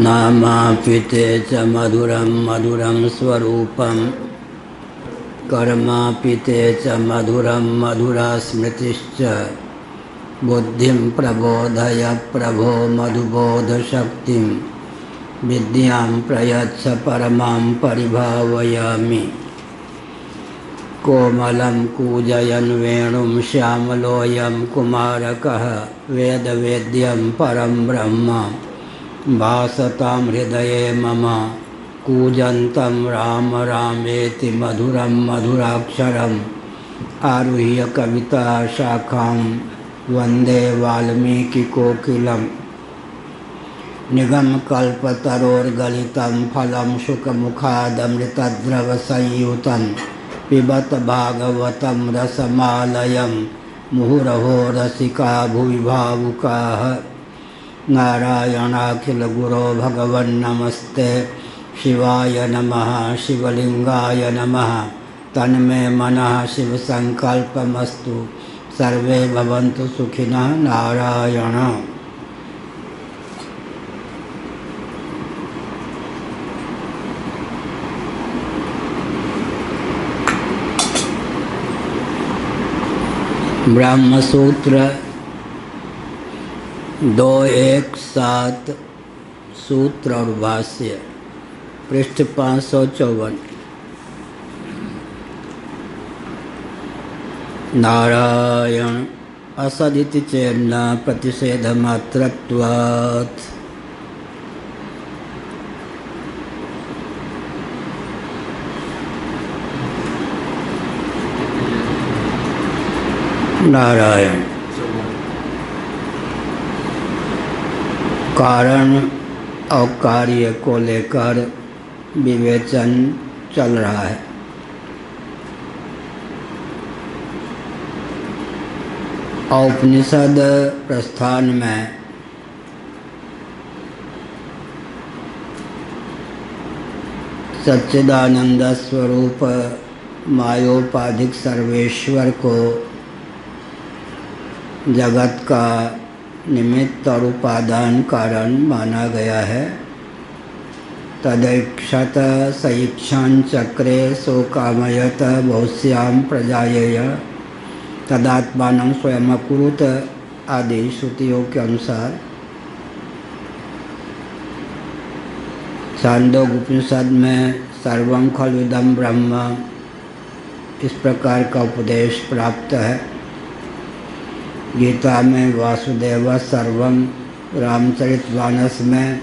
नामापिते च मधुरं मधुरं स्वरूपं कर्मापिते च मधुरं मधुरा स्मृतिश्च बुद्धिं प्रबोधय प्रभो मधुबोधशक्तिं विद्यां प्रयच्छ परमां परिभावयामि। कोमलं कूजयन् वेणुं श्यामलोऽयं कुमारकः वेदवेद्यं परं ब्रह्म भासतां हृदये मम। कूजन्तं राम रामेति मधुरं मधुराक्षरम् आरुह्य कविता शाखां वन्दे वाल्मीकिकोकिलम्। निगमकल्पतरोर्गलितं फलं शुकमुखादमृतद्रवसंयुतं पिबत भागवतं रसमालयं मुहुरहो रसिका भुवि भावुकाः। नारायणाखिलगुरो भगवन्नमस्ते शिवाय नमः शिवलिंगाय नमः। तन्मे मनः शिवसंकल्पमस्तु सर्वे भवन्तु सुखिनः। नारायण ब्रह्मसूत्र 217 सूत्र और भाष्य पृष्ठ 554। नारायण असदिति चेन्न प्रतिषेधमात्रत्वात्। नारायण कारण और कार्य को लेकर विवेचन चल रहा है। उपनिषद प्रस्थान में सच्चिदानंद स्वरूप मायोपाधिक सर्वेश्वर को जगत का निमित्त और उपादान कारण माना गया है। तदैक्षत सईक्षां चक्रे शोकामयत बहुश्यां प्रजायेय तदात्मानं स्वयं अकुरुत आदि श्रुतियों के अनुसार छांदोग्य उपनिषद में सर्वं खलुदं ब्रह्म इस प्रकार का उपदेश प्राप्त है। गीता में वासुदेव सर्वम, रामचरितमानस में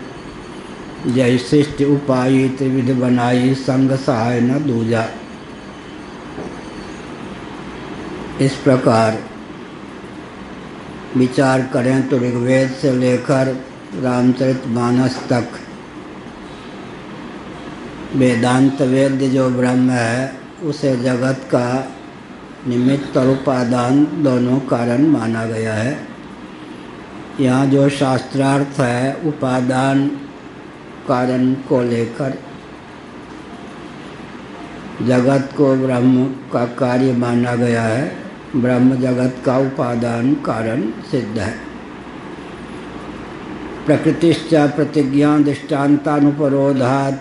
जय शिष्ट उपायी त्रिविध बनाई संग सहाय न दूजा। इस प्रकार विचार करें तो ऋग्वेद से लेकर रामचरितमानस तक वेदांत वेद्य जो ब्रह्म है उसे जगत का निमित्त और उपादान दोनों कारण माना गया है। यहाँ जो शास्त्रार्थ है उपादान कारण को लेकर जगत को ब्रह्म का कार्य माना गया है। ब्रह्म जगत का उपादान कारण सिद्ध है। प्रकृतिश्च प्रतिज्ञा दृष्टान्तानुपरोधात्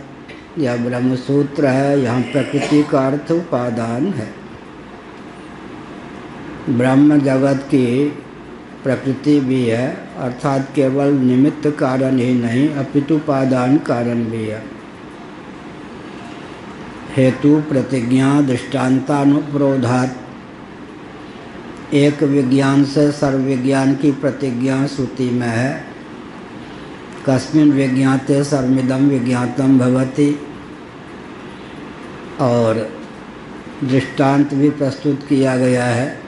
यह ब्रह्मसूत्र है। यहाँ प्रकृति का अर्थ उपादान है। ब्रह्म जगत की प्रकृति भी है, अर्थात केवल निमित्त कारण ही नहीं अपितु उपादान कारण भी है। हेतु प्रतिज्ञा दृष्टान्तानुपरोधात् एक विज्ञान से सर्वविज्ञान की प्रतिज्ञा श्रुति में है। कस्मिन् विज्ञाते सर्वमिदं विज्ञातम भवति और दृष्टांत भी प्रस्तुत किया गया है।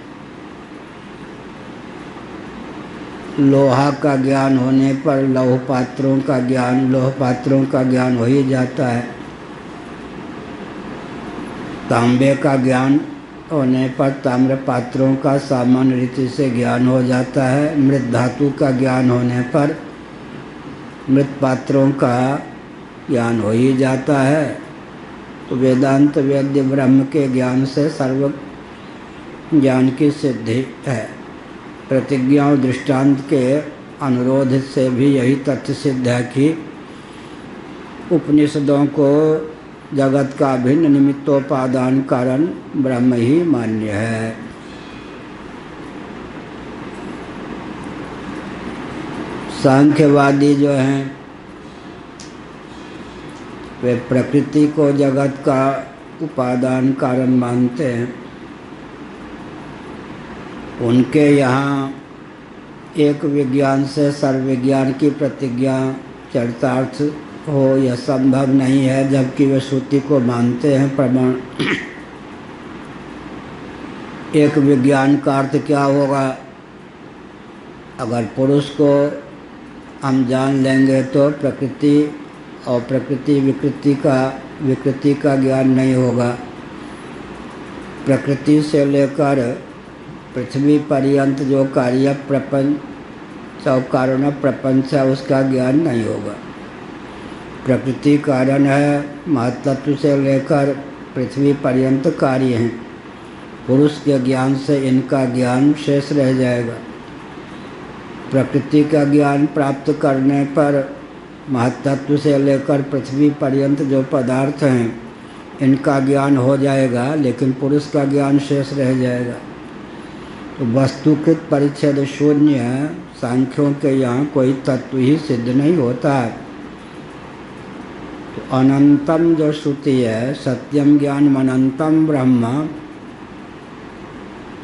लोहा का ज्ञान होने पर लौह पात्रों का ज्ञान हो ही जाता है। तांबे का ज्ञान होने पर ताम्र पात्रों का सामान्य रीति से ज्ञान हो जाता है। मृत धातु का ज्ञान होने पर मृत पात्रों का ज्ञान हो ही जाता है। तो वेदांत वेद्य ब्रह्म के ज्ञान से सर्व ज्ञान की सिद्धि है। प्रतिज्ञा और दृष्टांत के अनुरोध से भी यही तथ्य सिद्ध है कि उपनिषदों को जगत का भिन्न निमित्तोपादान कारण ब्रह्म ही मान्य है। सांख्यवादी जो हैं वे प्रकृति को जगत का उपादान कारण मानते हैं। उनके यहाँ एक विज्ञान से सर्वविज्ञान की प्रतिज्ञा चरितार्थ हो यह संभव नहीं है, जबकि वे श्रुति को मानते हैं प्रमाण। एक विज्ञान का अर्थ क्या होगा? अगर पुरुष को हम जान लेंगे तो प्रकृति और प्रकृति विकृति का ज्ञान नहीं होगा। प्रकृति से लेकर पृथ्वी पर्यंत जो कार्य प्रपंच और कारण प्रपंच है उसका ज्ञान नहीं होगा। प्रकृति कारण है, महत्त्व से लेकर पृथ्वी पर्यंत कार्य हैं। पुरुष के ज्ञान से इनका ज्ञान शेष रह जाएगा। प्रकृति का ज्ञान प्राप्त करने पर महत्त्व से लेकर पृथ्वी पर्यंत जो पदार्थ हैं इनका ज्ञान हो जाएगा, लेकिन पुरुष का ज्ञान शेष रह जाएगा। तो वस्तुकृत परिच्छेद शून्य सांख्यों के यहाँ कोई तत्व ही सिद्ध नहीं होता है। तो अनंतम जो श्रुति है, सत्यम ज्ञानम अनंतम ब्रह्म,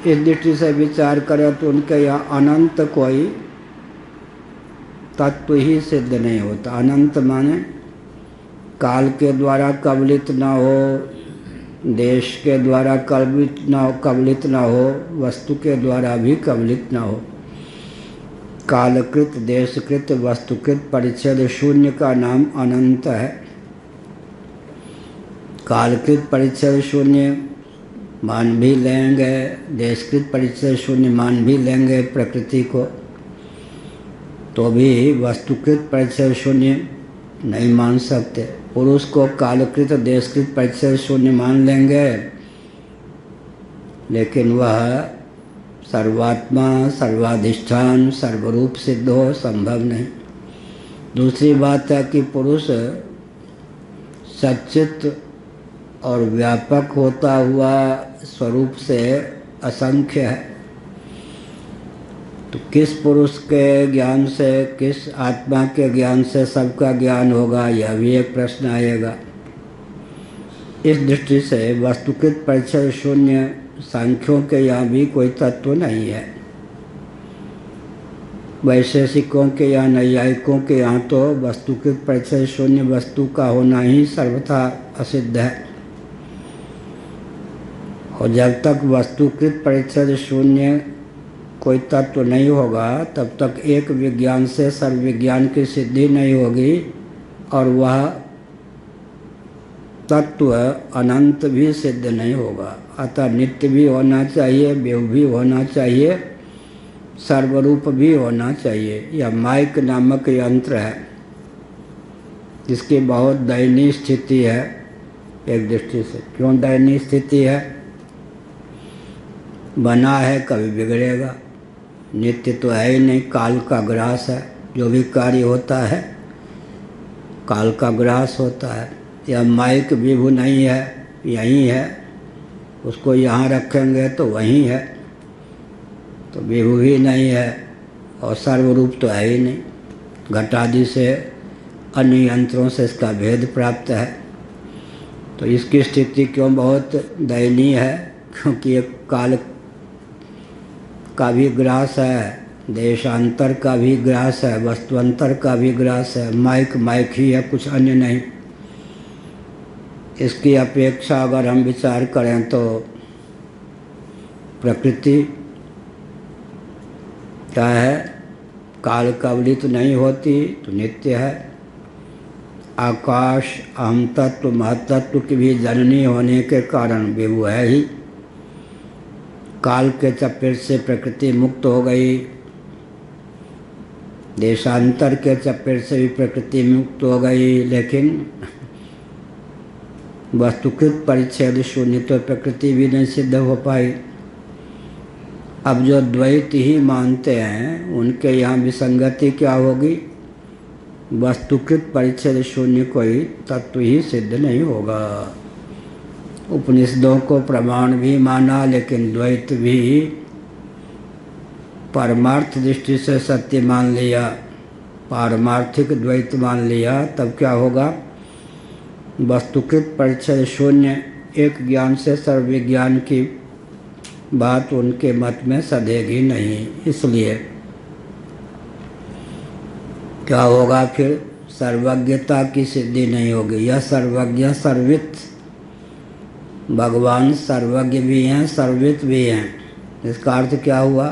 इस दृष्टि से विचार करें तो उनके यहाँ अनंत कोई तत्व ही सिद्ध नहीं होता। अनंत माने काल के द्वारा कबलित न हो, देश के द्वारा कबलित न हो, वस्तु के द्वारा भी कबलित न हो। कालकृत, देशकृत, वस्तुकृत परिच्छेद शून्य का नाम अनंत है। कालकृत परिच्छेद शून्य मान भी लेंगे, देशकृत परिच्छेद शून्य मान भी लेंगे प्रकृति को, तो भी वस्तुकृत परिच्छेद शून्य नहीं मान सकते। पुरुष को कालकृत देशकृत परिच्छेद शून्य मान लेंगे, लेकिन वह सर्वात्मा, सर्वाधिष्ठान, सर्वरूप सिद्ध हो संभव नहीं। दूसरी बात है कि पुरुष सच्चित और व्यापक होता हुआ स्वरूप से असंख्य है। तो किस पुरुष के ज्ञान से, किस आत्मा के ज्ञान से सबका ज्ञान होगा, यह भी एक प्रश्न आएगा। इस दृष्टि से वस्तुकृत परिच्छेद शून्य सांख्यों के यहाँ भी कोई तत्व नहीं है। वैशेषिकों के यहाँ, नैयायिकों के यहाँ तो वस्तुकृत परिच्छेद शून्य वस्तु का होना ही सर्वथा असिद्ध है। और जब तक वस्तुकृत परिच्छेद शून्य कोई तत्व नहीं होगा तब तक एक विज्ञान से सर्वविज्ञान की सिद्धि नहीं होगी, और वह तत्व अनंत भी सिद्ध नहीं होगा। अतः नित्य भी होना चाहिए, विभु भी होना चाहिए, सर्वरूप भी होना चाहिए। यह माइक नामक यंत्र है जिसकी बहुत दयनीय स्थिति है। एक दृष्टि से क्यों दयनीय स्थिति है? बना है, कभी बिगड़ेगा, नित्य तो है ही नहीं, काल का ग्रास है। जो भी कार्य होता है काल का ग्रास होता है। यह माइक विभु नहीं है, यहीं है, उसको यहाँ रखेंगे तो वहीं है, तो विभु भी नहीं है और सर्वरूप तो है ही नहीं। घटादि से अन्य यंत्रों से इसका भेद प्राप्त है। तो इसकी स्थिति क्यों बहुत दयनीय है? क्योंकि एक काल का भी ग्रास है, देशांतर का भी ग्रास है, वस्तुअंतर का भी ग्रास है। माइक ही है, कुछ अन्य नहीं। इसकी अपेक्षा अगर हम विचार करें तो प्रकृति क्या है? काल कबलित तो नहीं होती, तो नित्य है। आकाश अहम तत्व महतत्व की भी जननी होने के कारण विभु है ही। काल के चपेट से प्रकृति मुक्त हो गई, देशांतर के चपेट से भी प्रकृति मुक्त हो गई, लेकिन वस्तुकृत परिच्छेद शून्य तो प्रकृति भी नहीं सिद्ध हो पाई। अब जो द्वैत ही मानते हैं उनके यहाँ विसंगति क्या होगी? वस्तुकृत परिच्छेद शून्य कोई तत्व ही सिद्ध नहीं होगा। उपनिषदों को प्रमाण भी माना, लेकिन द्वैत भी परमार्थ दृष्टि से सत्य मान लिया, पारमार्थिक द्वैत मान लिया, तब क्या होगा? वस्तुकृत परिच्छेद शून्य एक ज्ञान से सर्वविज्ञान की बात उनके मत में सधेगी नहीं। इसलिए क्या होगा फिर? सर्वज्ञता की सिद्धि नहीं होगी। यह सर्वज्ञ सर्वित, भगवान सर्वज्ञ भी हैं, सर्वित भी हैं। इसका अर्थ क्या हुआ?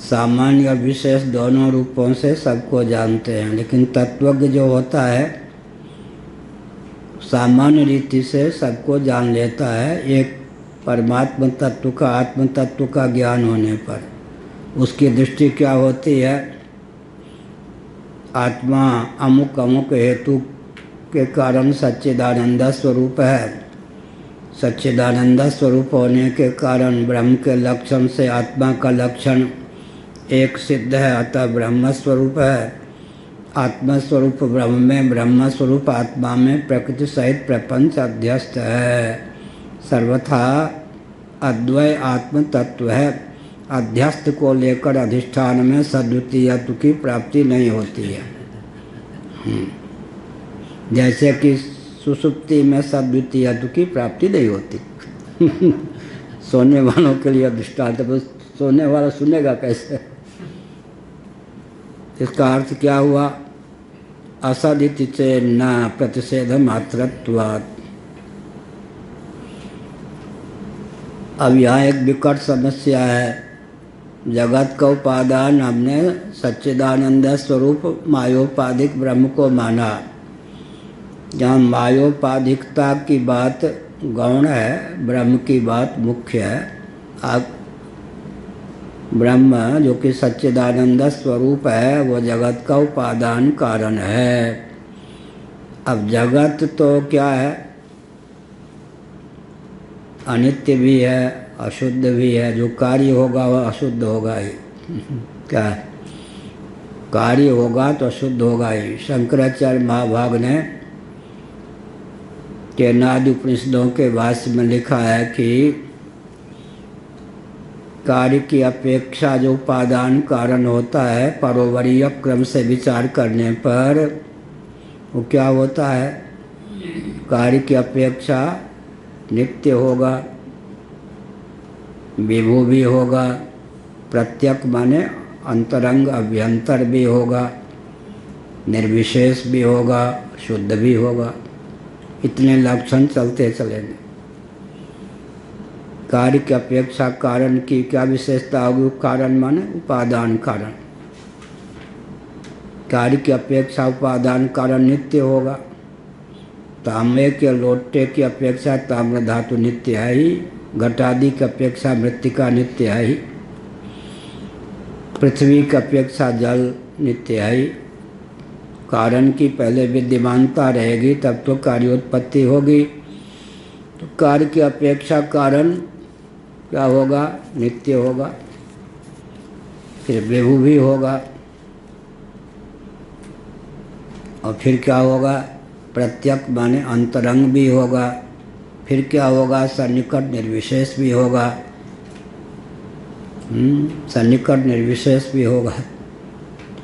सामान्य और विशेष दोनों रूपों से सबको जानते हैं, लेकिन तत्वज्ञ जो होता है सामान्य रीति से सबको जान लेता है। एक परमात्मा तत्व का, आत्म तत्व का ज्ञान होने पर उसकी दृष्टि क्या होती है? आत्मा अमुक अमुक हेतु के कारण सच्चिदानंद स्वरूप है। सच्चिदानंद स्वरूप होने के कारण ब्रह्म के लक्षण से आत्मा का लक्षण एक सिद्ध है, अतः ब्रह्म स्वरूप है। आत्मा स्वरूप ब्रह्म में, ब्रह्म स्वरूप आत्मा में प्रकृति सहित प्रपंच अध्यस्त है। सर्वथा अद्वय आत्म तत्व है। अध्यस्त को लेकर अधिष्ठान में सद्वितीयत्व की प्राप्ति नहीं होती है। जैसे कि सुषुप्ति में सद्वितीयत्व की प्राप्ति नहीं होती। सोने वालों के लिए दृष्टांत, तो सोने वाला सुनेगा कैसे? इसका अर्थ क्या हुआ? असदिति चे न प्रतिषेध मात्रत्वात्। अब यहाँ एक विकट समस्या है। जगत का उपादान हमने सच्चिदानंद स्वरूप मायोपाधिक ब्रह्म को माना। जहाँ मायोपाधिकता की बात गौण है, ब्रह्म की बात मुख्य है। अब ब्रह्म जो कि सच्चिदानंद स्वरूप है, वो जगत का उपादान कारण है। अब जगत तो क्या है? अनित्य भी है, अशुद्ध भी है। जो कार्य होगा वह अशुद्ध होगा ही। क्या है? कार्य होगा तो अशुद्ध होगा ही। शंकराचार्य महाभाग ने केनादि उपनिषदों के भाष्य में लिखा है कि कार्य की अपेक्षा जो उपादान कारण होता है, परोवरीय क्रम से विचार करने पर वो क्या होता है? कार्य की अपेक्षा नित्य होगा, विभू भी होगा, प्रत्यक माने अंतरंग अभ्यंतर भी होगा, निर्विशेष भी होगा, शुद्ध भी होगा। इतने लक्षण चलते चलेंगे। कार्य की अपेक्षा कारण की क्या विशेषता होगी? कारण माने उपादान कारण। कार्य की अपेक्षा उपादान कारण नित्य होगा। तांबे के लोटे की अपेक्षा ताम्र धातु नित्य है ही। घटादि की अपेक्षा मृत्तिका नित्य है ही। पृथ्वी की अपेक्षा जल नित्य है ही। कारण की पहले विद्यमानता रहेगी तब तो कार्योत्पत्ति होगी। तो कार्य की अपेक्षा कारण क्या होगा? नित्य होगा। फिर विभू भी होगा। और फिर क्या होगा? प्रत्यक माने अंतरंग भी होगा। फिर क्या होगा? सन्निकट निर्विशेष भी होगा। सन्निकट निर्विशेष भी होगा।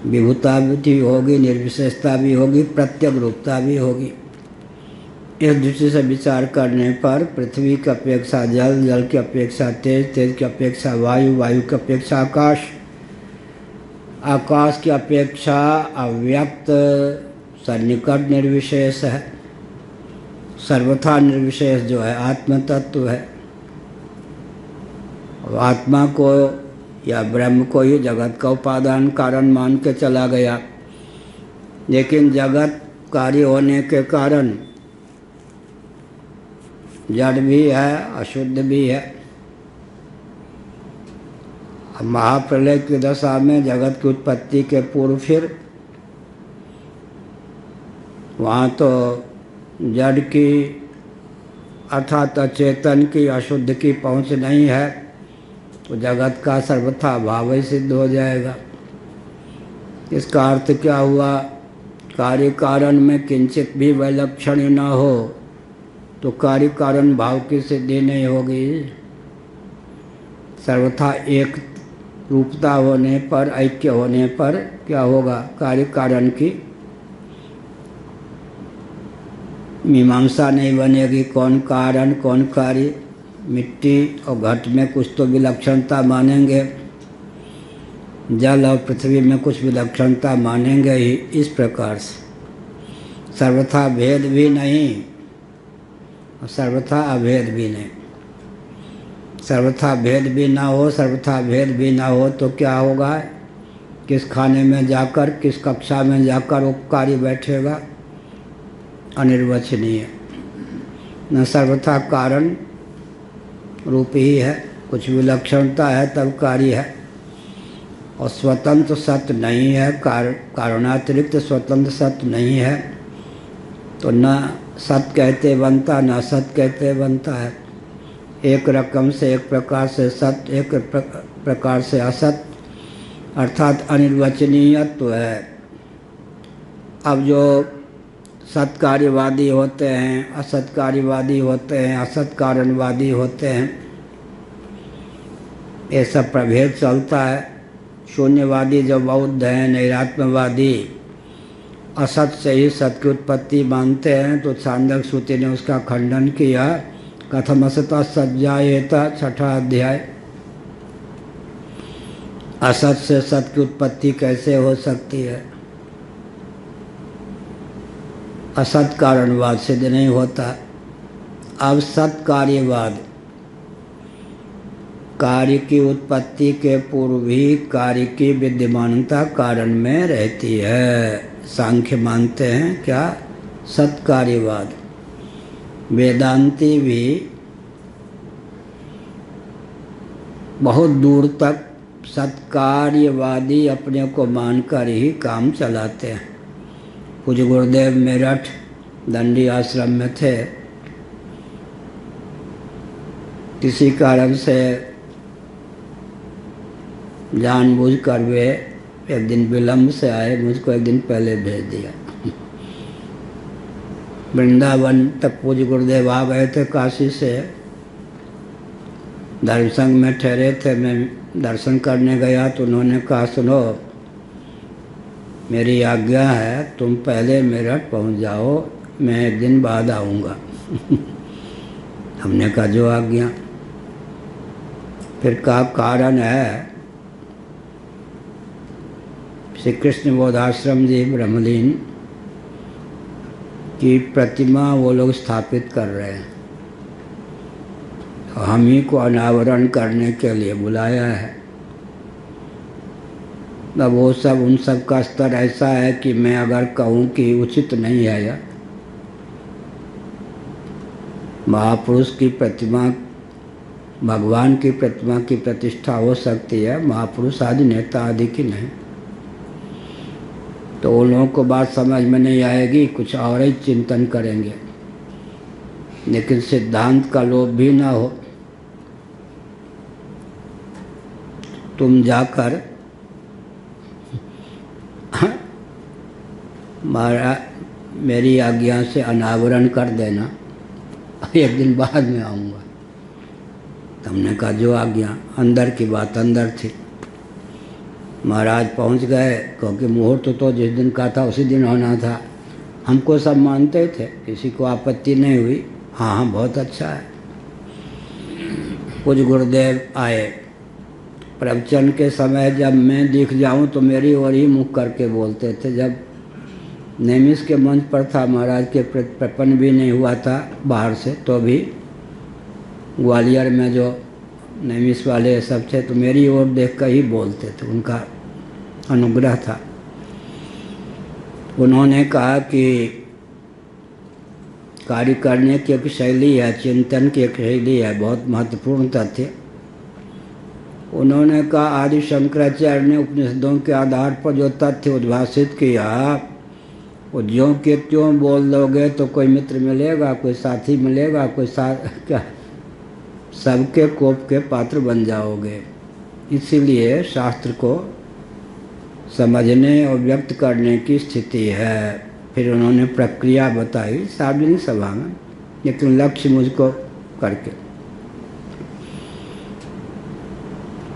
विभुता भी होगी, निर्विशेषता भी होगी, प्रत्यक रूपता भी होगी। इस दृष्टि से विचार करने पर पृथ्वी की अपेक्षा जल, जल की अपेक्षा तेज, तेज की अपेक्षा वायु, वायु की अपेक्षा आकाश, आकाश की अपेक्षा अव्यक्त सन्निकट निर्विशेष है। सर्वथा निर्विशेष जो है आत्म तत्व है। आत्मा को या ब्रह्म को ही जगत का उपादान कारण मान के चला गया। लेकिन जगत कार्य होने के कारण जड़ भी है, अशुद्ध भी है। महाप्रलय की दशा में जगत की उत्पत्ति के पूर्व फिर वहाँ तो जड़ की अर्थात अचेतन की, अशुद्ध की पहुँच नहीं है, तो जगत का सर्वथा भाव ही सिद्ध हो जाएगा। इसका अर्थ क्या हुआ? कार्य कारण में किंचित भी वैलक्षण न हो तो कार्य कारण भाव की सिद्धि नहीं होगी। सर्वथा एक रूपता होने पर, ऐक्य होने पर क्या होगा? कार्य कारण की मीमांसा नहीं बनेगी। कौन कारण कौन कार्य? मिट्टी और घट में कुछ तो विलक्षणता मानेंगे, जल और पृथ्वी में कुछ विलक्षणता मानेंगे ही। इस प्रकार से सर्वथा भेद भी नहीं और सर्वथा अभेद भी नहीं। सर्वथा भेद भी ना हो, सर्वथा भेद भी ना हो तो क्या होगा? किस खाने में जाकर, किस कक्षा में जाकर उपकारी बैठेगा? अनिर्वचनीय। न सर्वथा कारण रूप ही है, कुछ विलक्षणता है तब कार्य है, और स्वतंत्र सत्य नहीं है। कारणातिरिक्त स्वतंत्र सत्य नहीं है तो न सत्य कहते बनता, न असत कहते बनता है। एक रकम से, एक प्रकार से सत्य, एक प्रकार से असत, अर्थात अनिर्वचनीयत्व है। अब जो सत्कार्यवादी होते हैं, असत्कार्यवादी होते हैं, असत कारणवादी होते हैं, ये सब प्रभेद चलता है। शून्यवादी जो बौद्ध हैं, नैरात्म्यवादी असत से ही सत्य की उत्पत्ति मानते हैं, तो छांदोग्य श्रुति ने उसका खंडन किया। कथम असतः सज्जायेत, 6वां अध्याय। असत से सत्य की उत्पत्ति कैसे हो सकती है? असत कारणवाद सिद्ध नहीं होता। अब सत्कार्यवाद, कार्य की उत्पत्ति के पूर्व ही कार्य की विद्यमानता कारण में रहती है। सांख्य मानते हैं क्या? सत्कार्यवाद। वेदांती भी बहुत दूर तक सत्कार्यवादी अपने को मानकर ही काम चलाते हैं। पूज्य गुरुदेव मेरठ दंडी आश्रम में थे, किसी कारण से जानबूझकर वे एक दिन विलम्ब से आए, मुझको एक दिन पहले भेज दिया। वृंदावन तक पूज्य गुरुदेव आ गए थे काशी से, दर्शन में ठहरे थे। मैं दर्शन करने गया तो उन्होंने कहा, सुनो मेरी आज्ञा है तुम पहले मेरठ पहुंच जाओ, मैं एक दिन बाद आऊँगा। हमने कहा जो आज्ञा। फिर कहा कारण है, श्री कृष्ण बोधाश्रम जी ब्रह्मलीन की प्रतिमा वो लोग स्थापित कर रहे हैं, तो हम ही को अनावरण करने के लिए बुलाया है। अब वो सब, उन सब का स्तर ऐसा है कि मैं अगर कहूँ कि उचित नहीं है यह, महापुरुष की प्रतिमा, भगवान की प्रतिमा की प्रतिष्ठा हो सकती है, महापुरुष आदि नेता आदि की नहीं। तो उन लोगों को बात समझ में नहीं आएगी, कुछ और ही चिंतन करेंगे। लेकिन सिद्धांत का लोभ भी ना हो। तुम जाकर मेरी आज्ञा से अनावरण कर देना, एक दिन बाद में आऊँगा। हमने कहा जो आज्ञा। अंदर की बात अंदर थी। महाराज पहुंच गए, क्योंकि मुहूर्त तो जिस दिन का था उसी दिन होना था। हमको सब मानते थे, किसी को आपत्ति नहीं हुई। हाँ हाँ बहुत अच्छा है। कुछ गुरुदेव आए। प्रवचन के समय जब मैं दिख जाऊं तो मेरी ओर ही मुख करके बोलते थे। जब नैमिष के मंच पर था, महाराज के प्रपन्न भी नहीं हुआ था बाहर से, तो भी ग्वालियर में जो नैमिष वाले सब थे तो मेरी ओर देख कर ही बोलते थे, उनका अनुग्रह था। उन्होंने कहा कि कार्य करने की एक शैली है, चिंतन की एक शैली है, बहुत महत्वपूर्ण तथ्य। उन्होंने कहा आदि शंकराचार्य ने उपनिषदों के आधार पर जो तथ्य उद्भाषित किया, वो ज्यों के त्यों बोल दोगे तो कोई मित्र मिलेगा, कोई साथी मिलेगा, कोई क्या, सबके कोप के पात्र बन जाओगे। इसीलिए शास्त्र को समझने और व्यक्त करने की स्थिति है। फिर उन्होंने प्रक्रिया बताई सार्वजनिक सभा में, लेकिन लक्ष्य मुझको करके,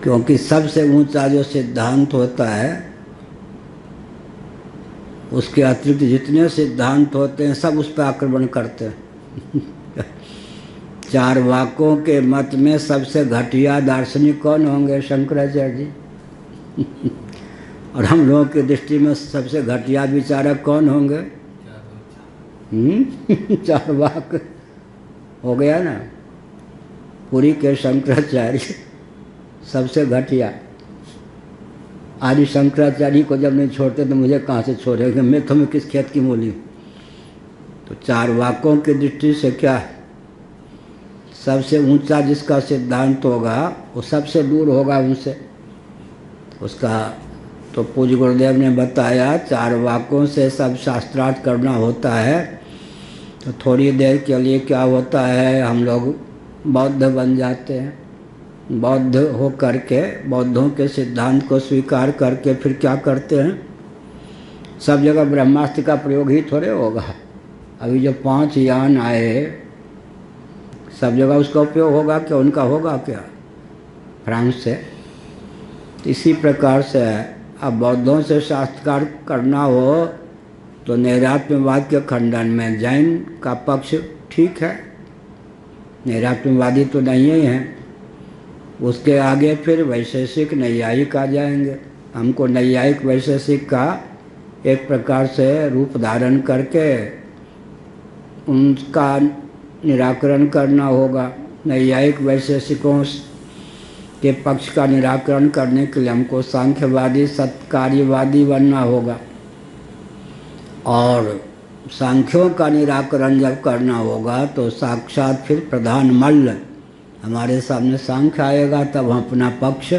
क्योंकि सबसे ऊंचा जो सिद्धांत होता है उसके अतिरिक्त जितने सिद्धांत होते हैं सब उस पर आक्रमण करते हैं। चारवाकों के मत में सबसे घटिया दार्शनिक कौन होंगे? शंकराचार्य जी। और हम लोगों की दृष्टि में सबसे घटिया विचारक कौन होंगे? चारवाक हो गया ना। पुरी के शंकराचार्य सबसे घटिया। आदि शंकराचार्य को जब नहीं छोड़ते तो मुझे कहाँ से छोड़ेंगे? मैं तुम्हें किस खेत की मूली? तो चारवाकों की दृष्टि से क्या है? सबसे ऊंचा जिसका सिद्धांत होगा वो सबसे दूर होगा उनसे। उसका तो पूज्य गुरुदेव ने बताया, चारवाकों से सब शास्त्रार्थ करना होता है तो थोड़ी देर के लिए क्या होता है, हम लोग बौद्ध बन जाते हैं। बौद्ध हो करके, बौद्धों के सिद्धांत को स्वीकार करके फिर क्या करते हैं? सब जगह ब्रह्मास्त्र का प्रयोग ही थोड़े होगा। अभी जो 5 यान आए सब जगह उसका उपयोग होगा क्या? उनका होगा क्या? फ्रांस से। इसी प्रकार से अब बौद्धों से शास्त्रकार करना हो तो नैरात्यवाद के खंडन में जैन का पक्ष ठीक है, नैरात्यवादी तो नहीं ही हैं। उसके आगे फिर वैशेषिक नैयायिक आ जाएंगे। हमको नैयायिक वैशेषिक का एक प्रकार से रूप धारण करके उनका निराकरण करना होगा। नैयायिक वैशेषिकों के पक्ष का निराकरण करने के लिए हमको सांख्यवादी सत्कार्यवादी बनना होगा। और सांख्यों का निराकरण जब करना होगा तो साक्षात फिर प्रधान मल्ल हमारे सामने सांख्य आएगा, तब हम अपना पक्ष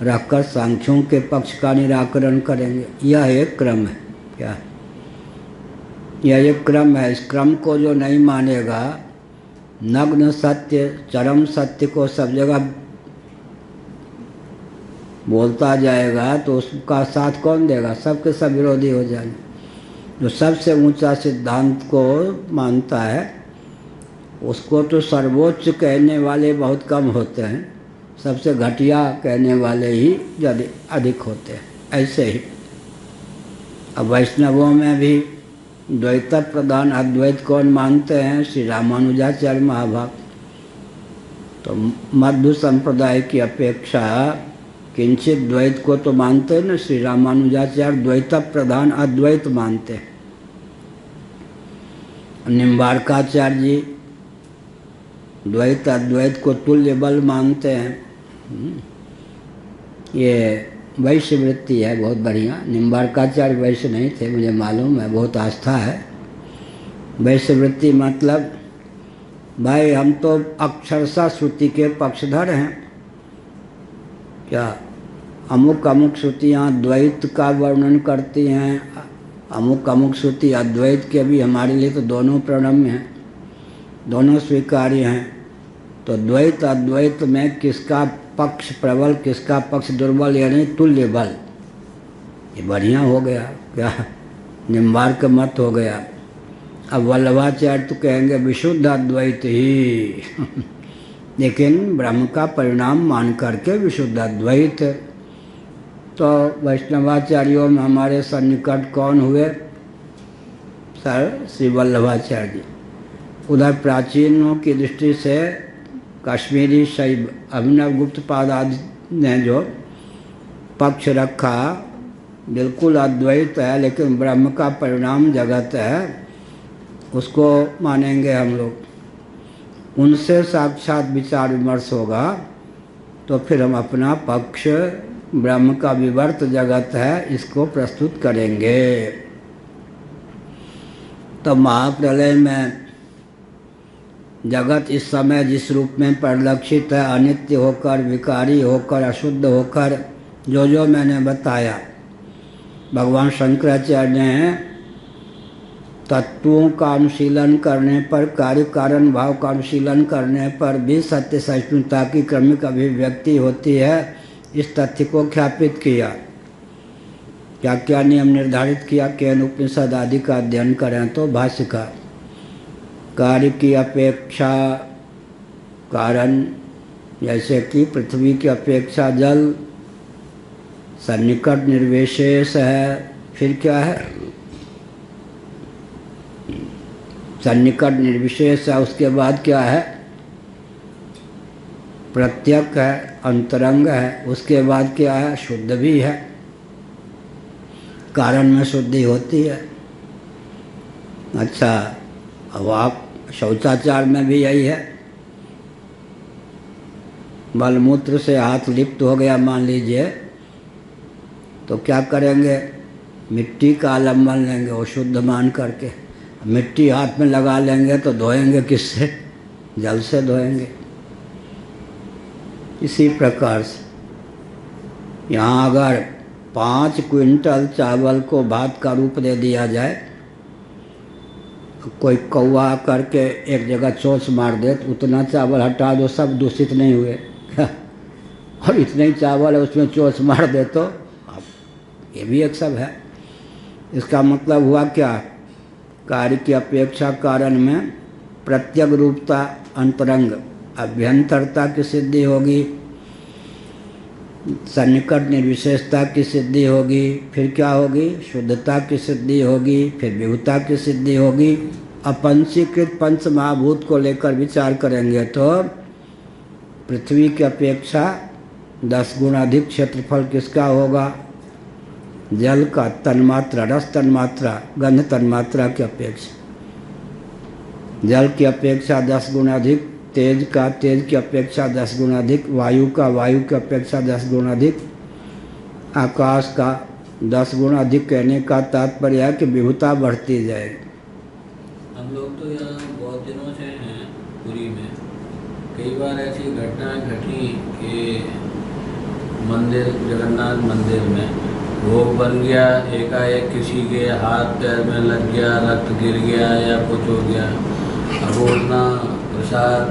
रखकर सांख्यों के पक्ष का निराकरण करेंगे। यह एक क्रम है। क्या? यह एक क्रम है। इस क्रम को जो नहीं मानेगा, नग्न सत्य, चरम सत्य को सब जगह बोलता जाएगा तो उसका साथ कौन देगा? सबके सब विरोधी हो जाएंगे। जो सबसे ऊंचा सिद्धांत को मानता है उसको तो सर्वोच्च कहने वाले बहुत कम होते हैं, सबसे घटिया कहने वाले ही अधिक होते हैं। ऐसे ही अब वैष्णवों में भी द्वैत प्रधान अद्वैत कौन मानते हैं? श्री रामानुजाचार्य महाभाग। तो मध्व संप्रदाय की अपेक्षा किंचित द्वैत को तो मानते हैं ना। श्री रामानुजाचार्य द्वैत प्रधान अद्वैत मानते हैं। निम्बार्काचार्य जी द्वैत अद्वैत को तुल्य बल मानते हैं। ये वैश्य वृत्ति है, बहुत बढ़िया। निम्बार्काचार्य वैश्य नहीं थे, मुझे मालूम है, बहुत आस्था है। वैश्य वृत्ति मतलब भाई हम तो अक्षरशः श्रुति के पक्षधर हैं। क्या? अमुक अमुक श्रुतियाँ द्वैत का वर्णन करती हैं, अमुक अमुक श्रुति अद्वैत के भी हमारे लिए तो दोनों प्रणम्य हैं, दोनों स्वीकार्य हैं। तो द्वैत अद्वैत में किसका पक्ष प्रबल, किसका पक्ष दुर्बल, यानी तुल्य बल। ये बढ़िया हो गया। क्या? निम्बार्क मत हो गया। अब वल्लभाचार्य तो कहेंगे विशुद्ध अद्वैत ही लेकिन ब्रह्म का परिणाम मान करके विशुद्ध अद्वैत। तो वैष्णवाचार्यों में हमारे सन्निकट कौन हुए? सर श्री वल्लभाचार्य जी। उधर प्राचीनों की दृष्टि से कश्मीरी शैव अभिनव गुप्त पाद आदि ने जो पक्ष रखा बिल्कुल अद्वैत है, लेकिन ब्रह्म का परिणाम जगत है, उसको मानेंगे हम लोग। उनसे साक्षात विचार विमर्श होगा तो फिर हम अपना पक्ष ब्रह्म का विवर्त जगत है इसको प्रस्तुत करेंगे। तो महाप्रलय में जगत इस समय जिस रूप में परिलक्षित है, अनित्य होकर, विकारी होकर, अशुद्ध होकर, जो मैंने बताया, भगवान शंकराचार्य ने तत्वों का अनुशीलन करने पर, कार्य कारण भाव का अनुशीलन करने पर भी सत्य सहिष्णुता की क्रमिक अभिव्यक्ति होती है, इस तथ्य को ख्यापित किया। क्या क्या नियम निर्धारित किया? केन उपनिषद आदि का अध्ययन करें तो भाष्यकार कार्य की अपेक्षा कारण, जैसे कि पृथ्वी की अपेक्षा जल सन्निकट निर्विशेष है। फिर क्या है? सन्निकट निर्विशेष है। उसके बाद क्या है? प्रत्यक है, अंतरंग है। उसके बाद क्या है? शुद्ध भी है। कारण में शुद्धि होती है। अच्छा, अब आप शौचाचार में भी यही है। मलमूत्र से हाथ लिप्त हो गया मान लीजिए, तो क्या करेंगे? मिट्टी का आलम्बन लेंगे वो शुद्ध मान करके। मिट्टी हाथ में लगा लेंगे तो धोएंगे किससे? जल से धोएंगे। इसी प्रकार से यहाँ अगर 5 क्विंटल चावल को भात का रूप दे दिया जाए, कोई कौवा करके एक जगह चोंच मार दे तो उतना चावल हटा दो, सब दूषित नहीं हुए। और इतने ही चावल है उसमें चोंच मार दे तो ये भी एक सब है। इसका मतलब हुआ क्या? कार्य की अपेक्षा कारण में प्रत्यग रूपता, अंतरंग अभ्यंतरता की सिद्धि होगी, सन्निकट निर्विशेषता की सिद्धि होगी। फिर क्या होगी? शुद्धता की सिद्धि होगी। फिर विभुता की सिद्धि होगी। अपंचीकृत पंच महाभूत को लेकर विचार करेंगे तो पृथ्वी की अपेक्षा 10 गुना अधिक क्षेत्रफल किसका होगा? जल का। तन्मात्रा, रस तन्मात्रा, गंध तन्मात्रा की अपेक्षा जल की अपेक्षा 10 गुना अधिक, तेज का, तेज की अपेक्षा 10 गुना अधिक, वायु का, वायु की अपेक्षा 10 गुना अधिक, आकाश का 10 गुना अधिक। कहने का तात्पर्य है कि विभुता बढ़ती जाएगी। हम लोग तो यहाँ बहुत दिनों से हैं पुरी में। कई बार ऐसी घटनाएं घटी कि मंदिर, जगन्नाथ मंदिर में भोग बन गया, एकाएक किसी के हाथ पैर में लग गया, रक्त गिर गया या कुछ हो गया, अब वो अपना प्रसाद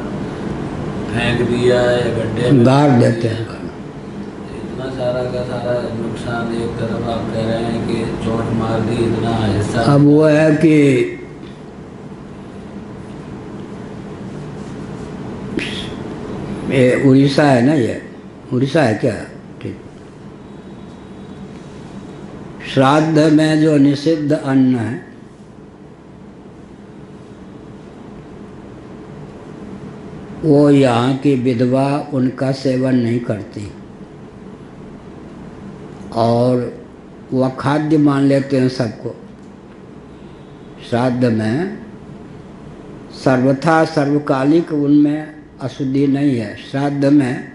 फेंक दिया या गड्ढे में गाड़ देते हैं। इतना सारा का सारा नुकसान एक तरफ आप कह रहे हैं कि चोट मार दी, इतना हिस्सा। अब वो है कि ये उड़ीसा है ना, ये उड़ीसा है क्या? ठीक। श्राद्ध में जो निषिद्ध अन्न है वो यहाँ की विधवा उनका सेवन नहीं करती और वह खाद्य मान लेते हैं सबको। श्राद्ध में सर्वथा सर्वकालिक उनमें अशुद्धि नहीं है। श्राद्ध में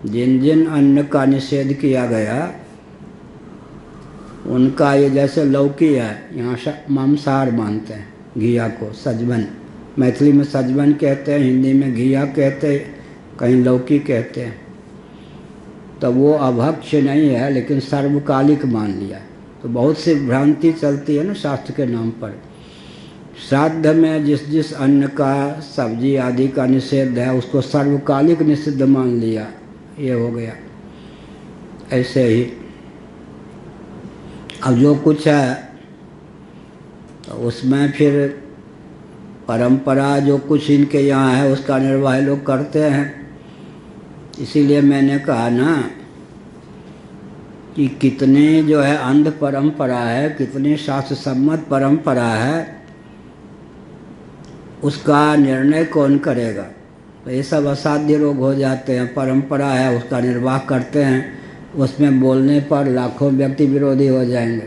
जिन जिन अन्न का निषेध किया गया उनका, ये जैसे लौकी है, यहाँ मांसाहार मानते हैं। घिया को सजवन, मैथिली में सजवन कहते हैं, हिंदी में घिया कहते हैं, कहीं लौकी कहते हैं। तो वो अभक्ष्य नहीं है लेकिन सर्वकालिक मान लिया। तो बहुत सी भ्रांति चलती है ना शास्त्र के नाम पर। श्राद्ध में जिस जिस अन्न का, सब्जी आदि का निषेध है उसको सर्वकालिक निषिद्ध मान लिया, ये हो गया। ऐसे ही अब जो कुछ है तो उसमें फिर परंपरा जो कुछ इनके यहाँ है उसका निर्वाह लोग करते हैं। इसीलिए मैंने कहा ना कि कितने जो है अंध परंपरा है, कितनी शास्त्र सम्मत परंपरा है, उसका निर्णय कौन करेगा? तो ये सब असाध्य रोग हो जाते हैं। परंपरा है उसका निर्वाह करते हैं, उसमें बोलने पर लाखों व्यक्ति विरोधी हो जाएंगे।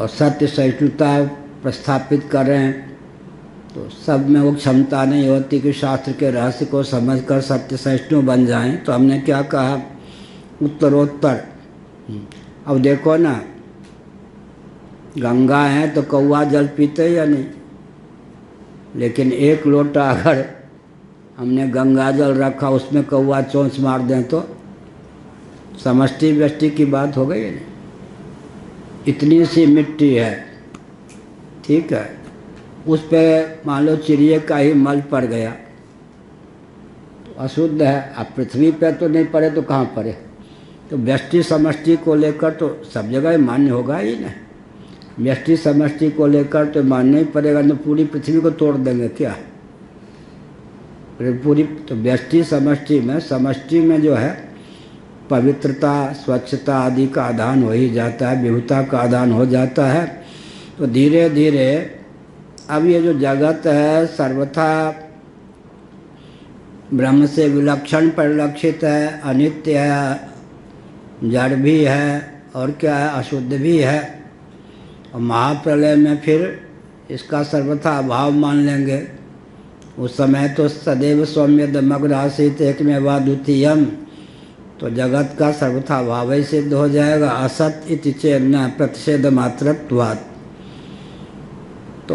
और सत्य सहिष्णुता प्रस्थापित कर रहे हैं तो सब में वो क्षमता नहीं होती कि शास्त्र के रहस्य को समझकर सत्य सहिष्णु बन जाएं। तो हमने क्या कहा? उत्तरोत्तर। अब देखो ना, गंगा है तो कौवा जल पीते या नहीं? लेकिन 1 लोटा अगर हमने गंगा जल रखा उसमें कौवा चोंच मार दें तो समष्टि व्यष्टि की बात हो गई नहीं। इतनी सी मिट्टी है, ठीक है, उस पे मान लो चिड़िए का ही मल पड़ गया तो अशुद्ध है। अब पृथ्वी पे तो नहीं पड़े तो कहाँ पड़े? तो व्यष्टि समष्टि को लेकर तो सब जगह मान्य होगा ही ना। व्यष्टि समष्टि को लेकर तो मानना ही पड़ेगा, तो पूरी पृथ्वी को तोड़ देंगे क्या? पूरी तो व्यष्टि समष्टि में जो है पवित्रता स्वच्छता आदि का आदान हो ही जाता है, विभुता का आदान हो जाता है। तो धीरे धीरे अब ये जो जगत है सर्वथा ब्रह्म से विलक्षण परिलक्षित है, अनित्य है, जड़ भी है और क्या है, अशुद्ध भी है। और महाप्रलय में फिर इसका सर्वथा अभाव मान लेंगे। उस समय तो सदैव सौम्य दमग्र आसीत एकमेवाद्वितीयम्, तो जगत का सर्वथा अभाव ही सिद्ध हो जाएगा। असत इति चेत् न प्रतिषेध मात्रत्वात्, तो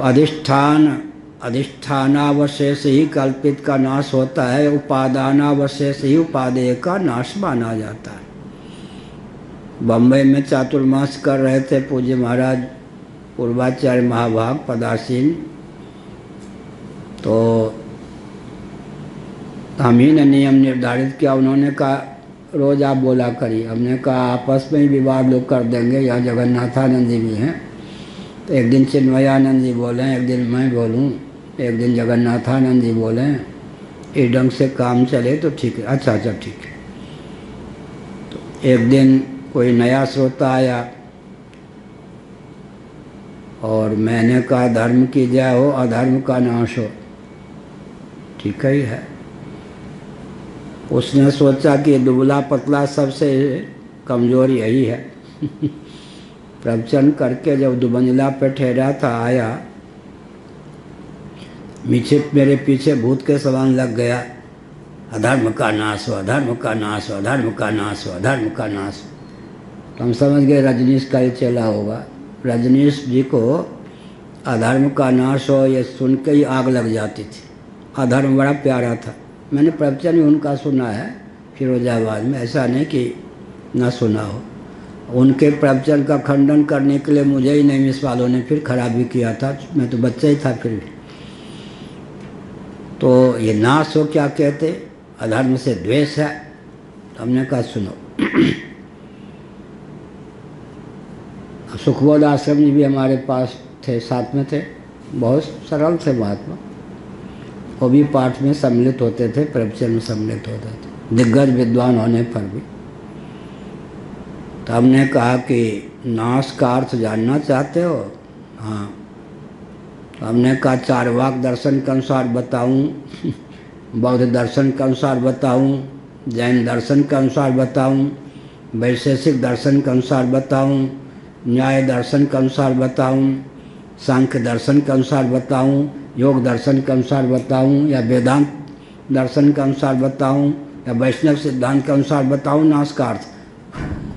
अधिष्ठानावशेष ही कल्पित का नाश होता है, उपादानावशेष ही उपादेय का नाश माना जाता है। बम्बई में चातुर्मास कर रहे थे पूज्य महाराज पूर्वाचार्य महाभाग पदासीन, तो हम ही ने नियम निर्धारित किया। उन्होंने कहा रोज आप बोला करिए। हमने कहा आपस में ही विवाद लोग कर देंगे, यहाँ जगन्नाथानंद जी भी हैं, तो एक दिन चिन्मयानंद जी बोलें, एक दिन मैं बोलूं, एक दिन जगन्नाथानंद जी बोलें, इस ढंग से काम चले तो ठीक है। अच्छा ठीक है। तो एक दिन कोई नया श्रोता आया और मैंने कहा धर्म की जय हो, अधर्म का नाश हो। ठीक ही है। उसने सोचा कि दुबला पतला सबसे कमज़ोर यही है। प्रवचन करके जब दुबंजला पे ठहरा था, आया मेरे पीछे भूत के समान लग गया, अधर्म का नाश हो, अधर्म का नाश हो, अधर्म का नाश हो, अधर्म का नाश हो। तो हम समझ गए रजनीश का ही चेला होगा। रजनीश जी को अधर्म का नाश हो ये सुन के ही आग लग जाती थी। अधर्म बड़ा प्यारा था। मैंने प्रवचन ही उनका सुना है फिरोजाबाद में, ऐसा नहीं कि ना सुना हो। उनके प्रवचन का खंडन करने के लिए मुझे ही नहीं मिस वालों ने फिर खराबी किया था, मैं तो बच्चा ही था फिर भी। तो ये नाश हो क्या कहते, अधर्म से द्वेष है। तो हमने कहा सुनो, सुखबोध आश्रम जी भी हमारे पास थे, साथ में थे, बहुत सरल थे महात्मा। वो भी पाठ में सम्मिलित होते थे, प्रवचन में सम्मिलित होते थे, दिग्गज विद्वान होने पर भी। तो हमने कहा कि नाश का अर्थ जानना चाहते हो? हाँ। तो हमने कहा चारवाक दर्शन के अनुसार बताऊं, बौद्ध दर्शन के अनुसार बताऊं, जैन दर्शन के अनुसार बताऊं, वैशेषिक दर्शन के अनुसार बताऊं, न्याय दर्शन के अनुसार बताऊं, सांख्य दर्शन के अनुसार बताऊं, योग दर्शन के अनुसार बताऊं, या वेदांत दर्शन के अनुसार बताऊं, या वैष्णव सिद्धांत के अनुसार बताऊं नाश का अर्थ?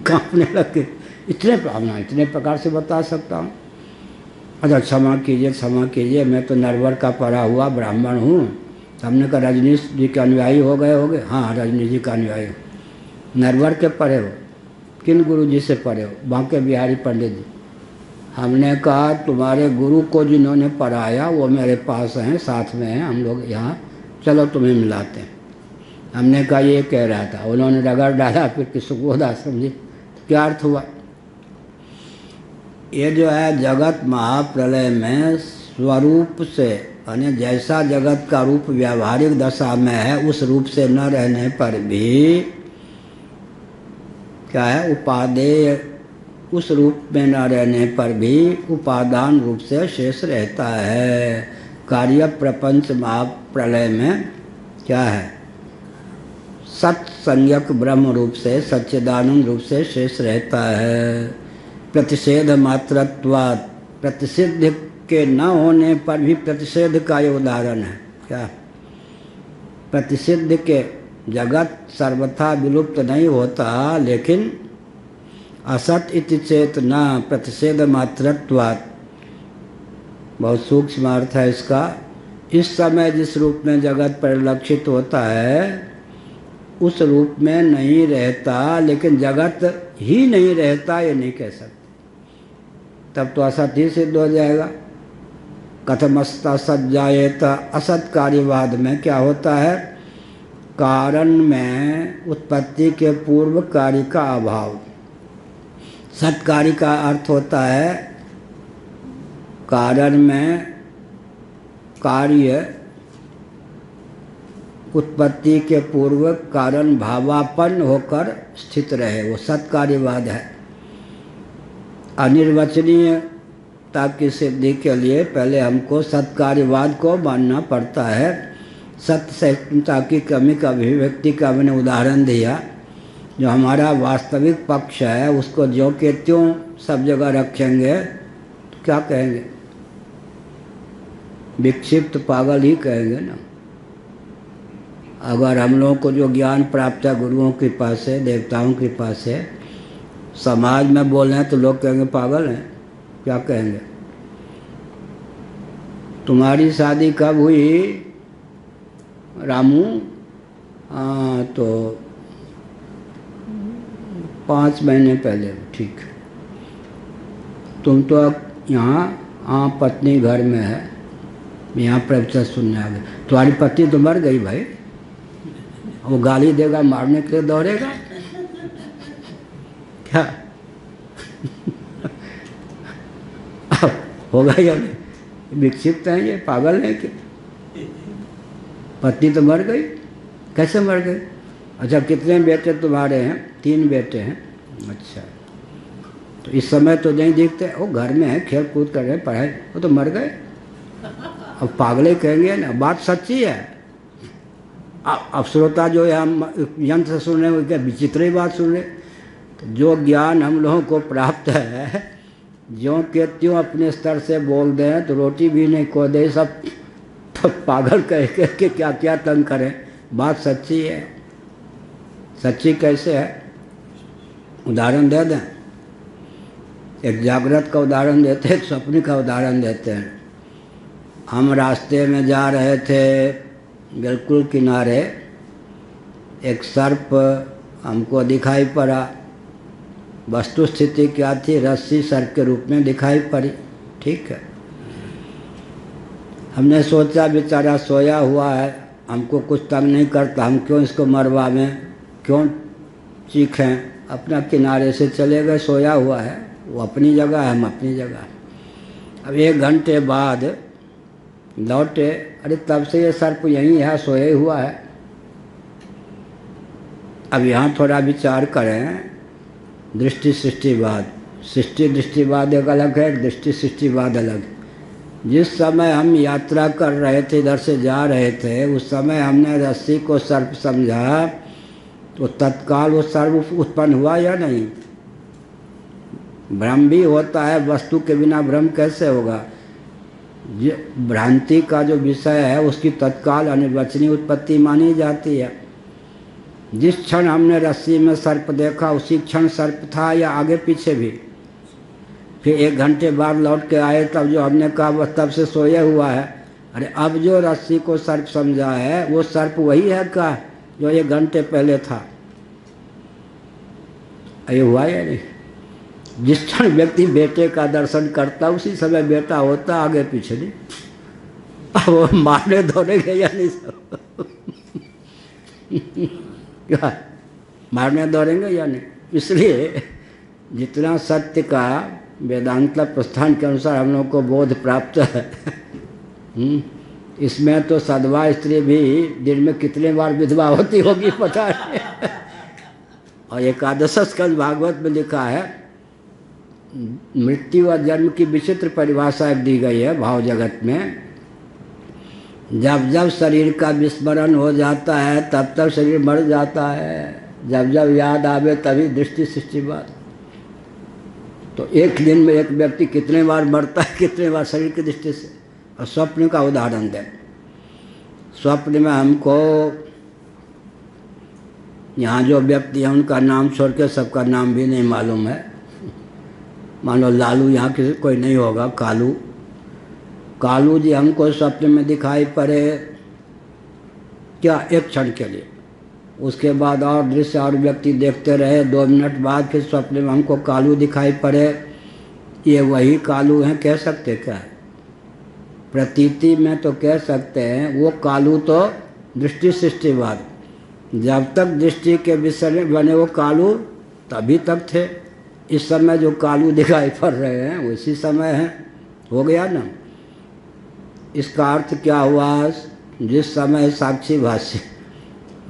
कांपने लगे। इतने प्रकार से बता सकता हूँ। अच्छा क्षमा कीजिए, मैं तो नरवर का पढ़ा हुआ ब्राह्मण हूँ। हमने कहा रजनीश जी के अनुयायी हो गए? हाँ रजनीश जी का अनुयायी। नरवर के पढ़े हो? किन गुरु जी से पढ़े हो? बांके बिहारी पंडित जी। हमने कहा तुम्हारे गुरु को जिन्होंने पढ़ाया वो मेरे पास हैं, साथ में हैं, हम लोग यहाँ, चलो तुम्हें मिलाते हैं। हमने कहा ये कह रहा था, उन्होंने रगड़ डाला फिर कि सुखबोध आश्रम जी। क्या अर्थ हुआ? ये जो है जगत महाप्रलय में स्वरूप से, यानी जैसा जगत का रूप व्यावहारिक दशा में है उस रूप से न रहने पर भी क्या है, उपादेय, उस रूप में न रहने पर भी उपादान रूप से शेष रहता है। कार्य प्रपंच महाप्रलय में क्या है, सत्संज्ञक ब्रह्म रूप से सच्चिदानंद रूप से शेष रहता है। प्रतिषेध मात्रत्वात्, प्रतिषिद्ध के न होने पर भी प्रतिषेध का ये उदाहरण है। क्या प्रतिषिद्ध के, जगत सर्वथा विलुप्त नहीं होता, लेकिन असत इति चेत न प्रतिषेध मात्रत्वात्, बहुत सूक्ष्म अर्थ है इसका। इस समय जिस रूप में जगत परिलक्षित होता है उस रूप में नहीं रहता, लेकिन जगत ही नहीं रहता ये नहीं कह सकते, तब तो असत ही सिद्ध हो जाएगा। कथमस्त असत जायेत, असत कार्यवाद में क्या होता है, कारण में उत्पत्ति के पूर्व कार्य का अभाव। सत्कार्य का अर्थ होता है कारण में कार्य उत्पत्ति के पूर्व कारण भावापन्न होकर स्थित रहे, वो सत्कार्यवाद है। अनिर्वचनीयता की सिद्धि के लिए पहले हमको सत्कार्यवाद को मानना पड़ता है। सत्य सहिष्णुता की कमी का अभिव्यक्ति का मैंने उदाहरण दिया। जो हमारा वास्तविक पक्ष है उसको ज्यों के त्यों सब जगह रखेंगे तो क्या कहेंगे? विक्षिप्त पागल ही कहेंगे ना। अगर हम लोगों को जो ज्ञान प्राप्त है गुरुओं की कृपा से, देवताओं की कृपा से, समाज में बोल रहे हैं तो लोग कहेंगे पागल हैं। क्या कहेंगे? तुम्हारी शादी कब हुई रामू? तो 5 महीने पहले। ठीक। तुम तो यहाँ पत्नी घर में है, यहाँ प्रवचन सुनने आ गए। तुम्हारी पत्नी तो मर गई भाई। वो गाली देगा, मारने के लिए दौड़ेगा क्या? होगा या नहीं? विक्षिप्त हैं ये, पागल हैं क्या? पत्नी तो मर गई, कैसे मर गई? अच्छा, कितने बेटे तुम्हारे हैं? 3 बेटे हैं। अच्छा, तो इस समय तो नहीं दिखते, वो घर में है, खेल कूद कर रहे हैं, पढ़ाई, वो तो मर गए। अब पागले कहेंगे ना, बात सच्ची है। अब श्रोता जो है हम यंत्र से सुन रहे हैं, क्या विचित्र ही बात सुन रहे। तो जो ज्ञान हम लोगों को प्राप्त है, ज्यों के त्यों अपने स्तर से बोल दें तो रोटी भी नहीं खो दे, सब तो पागल कह के क्या क्या तंग करें। बात सच्ची है। सच्ची कैसे है? उदाहरण दे दें। एक जागृत का उदाहरण देते हैं, एक स्वप्न का उदाहरण देते हैं। हम रास्ते में जा रहे थे, बिल्कुल किनारे एक सर्प हमको दिखाई पड़ा। वस्तु स्थिति क्या थी? रस्सी सर्प के रूप में दिखाई पड़ी। ठीक है, हमने सोचा बेचारा सोया हुआ है, हमको कुछ तंग नहीं करता, हम क्यों इसको मरवावें, क्यों चीखें। अपना किनारे से चले गए, सोया हुआ है, वो अपनी जगह है, हम अपनी जगह। अब 1 घंटे बाद लौटे, अरे तब से ये सर्प यहीं है, सोए हुआ है। अब यहाँ थोड़ा विचार करें। दृष्टि सृष्टिवाद, सृष्टि दृष्टिवाद एक अलग है, दृष्टि सृष्टिवाद अलग। जिस समय हम यात्रा कर रहे थे, इधर से जा रहे थे, उस समय हमने रस्सी को सर्प समझा, तो तत्काल वो सर्प उत्पन्न हुआ या नहीं? भ्रम भी होता है, वस्तु के बिना भ्रम कैसे होगा? भ्रांति का जो विषय है उसकी तत्काल अनिर्वचनीय उत्पत्ति मानी जाती है। जिस क्षण हमने रस्सी में सर्प देखा उसी क्षण सर्प था, या आगे पीछे भी? फिर 1 घंटे बाद लौट के आए, तब जो हमने कहा वह तब से सोया हुआ है। अरे अब जो रस्सी को सर्प समझा है वो सर्प वही है का जो 1 घंटे पहले था? ये हुआ या नहीं? जिस क्षण व्यक्ति बेटे का दर्शन करता उसी समय बेटा होता, आगे पीछे नहीं। अब वो मारने दौड़ेंगे या नहीं सब? क्या मारने दौड़ेंगे या नहीं? इसलिए जितना सत्य का वेदांत प्रस्थान के अनुसार हम लोग को बोध प्राप्त है, इसमें तो सदवा स्त्री भी दिन में कितने बार विधवा होती होगी पता नहीं। और एकादश स्कंद भागवत में लिखा है, मृत्यु और जन्म की विचित्र परिभाषा दी गई है भाव जगत में। जब जब शरीर का विस्मरण हो जाता है तब तक शरीर मर जाता है, जब जब याद आवे तभी दृष्टि सृष्टिवाद। तो एक दिन में एक व्यक्ति कितने बार मरता है, कितने बार शरीर की दृष्टि से। और स्वप्न का उदाहरण दें। स्वप्न में हमको यहाँ जो व्यक्ति हैं उनका नाम छोड़ के सबका नाम भी नहीं मालूम है। मान लो लालू यहाँ किसी कोई नहीं होगा, कालू, कालू जी हमको स्वप्न में दिखाई पड़े, क्या 1 क्षण के लिए। उसके बाद और दृश्य और व्यक्ति देखते रहे, 2 मिनट बाद फिर स्वप्न में हमको कालू दिखाई पड़े। ये वही कालू हैं कह सकते क्या? प्रतीति में तो कह सकते हैं, वो कालू तो दृष्टि सृष्टिवाद। जब तक दृष्टि के विषय में बने वो कालू तभी तक थे। इस समय जो कालू दिखाई पड़ रहे हैं उसी समय है, हो गया ना। इसका अर्थ क्या हुआ? जिस समय साक्षी भाष्य,